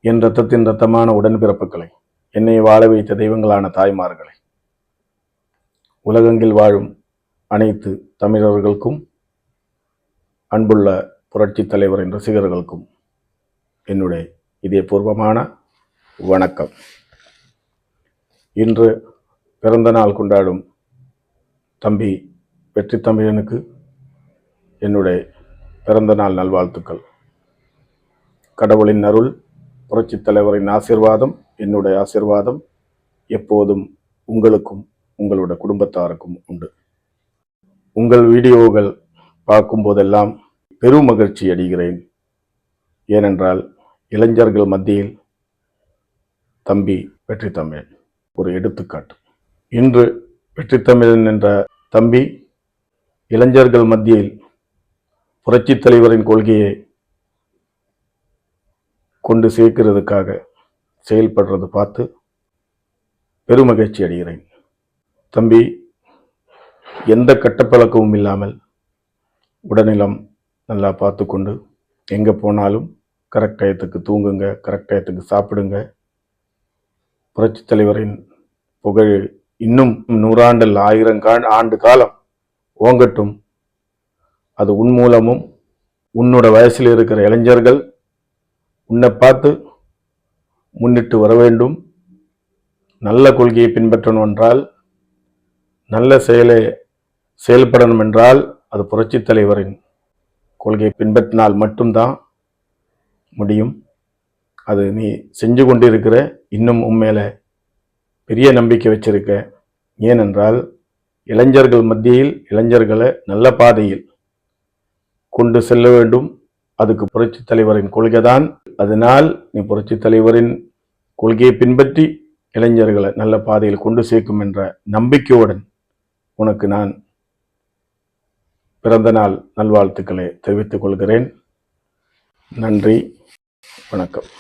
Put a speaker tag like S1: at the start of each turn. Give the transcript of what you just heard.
S1: என் இரத்தத்தின் இரத்தமான உடன்பிறப்புகளை, என்னை வாழ வைத்த தெய்வங்களான தாய்மார்களை, உலகெங்கில் வாழும் அனைத்து தமிழர்களுக்கும், அன்புள்ள புரட்சி தலைவரின் ரசிகர்களுக்கும் என்னுடைய இதயபூர்வமான வணக்கம். இன்று பிறந்த நாள் கொண்டாடும் தம்பி வெற்றி தமிழனுக்கு என்னுடைய பிறந்த நாள் நல்வாழ்த்துக்கள். கடவுளின் அருள், புரட்சி தலைவரின் ஆசீர்வாதம், என்னுடைய ஆசீர்வாதம் எப்போதும் உங்களுக்கும் உங்களுடைய குடும்பத்தாருக்கும் உண்டு. உங்கள் வீடியோகள் பார்க்கும் போதெல்லாம் பெரும் மகிழ்ச்சி அடைகிறேன். ஏனென்றால் இளைஞர்கள் மத்தியில் தம்பி வெற்றி தமிழன் ஒரு எடுத்துக்காட்டு. இன்று வெற்றி தமிழன் என்ற தம்பி இளைஞர்கள் மத்தியில் புரட்சி தலைவரின் கொள்கையை கொண்டு சேர்க்கிறதுக்காக செயல்படுறது பார்த்து பெருமகிழ்ச்சி அடைகிறேன். தம்பி எந்த கட்டப்பழக்கமும் இல்லாமல் உடல்நலம் நல்லா பார்த்து கொண்டு எங்கே போனாலும் கரெக்ட் டயத்துக்கு தூங்குங்க, கரெக்ட் டயத்துக்கு சாப்பிடுங்க. புரட்சி தலைவரின் புகழ் இன்னும் 100 ஆண்டில் 1000 ஆண்டு காலம் ஓங்கட்டும். அது உன் மூலமும் உன்னோட வயசில் இருக்கிற இளைஞர்கள் உன்னை பார்த்து முன்னிட்டு வர வேண்டும். நல்ல கொள்கையை பின்பற்றணும் என்றால், நல்ல செயல்படணும் என்றால் அது புரட்சி தலைவரின் கொள்கையை பின்பற்றினால் மட்டும்தான் முடியும். அது நீ செஞ்சு கொண்டு இருக்கிற, இன்னும் உண்மையில பெரிய நம்பிக்கை வச்சிருக்க. ஏனென்றால் இளைஞர்கள் மத்தியில் இளைஞர்களை நல்ல பாதையில் கொண்டு செல்ல வேண்டும். அதுக்கு புரட்சி தலைவரின் கொள்கை தான். அதனால் நீ புரட்சி தலைவரின் கொள்கையை பின்பற்றி இளைஞர்களை நல்ல பாதையில் கொண்டு சேர்க்கும் என்ற நம்பிக்கையுடன் உனக்கு நான் பிறந்த நாள் நல்வாழ்த்துக்களை தெரிவித்துக் கொள்கிறேன். நன்றி, வணக்கம்.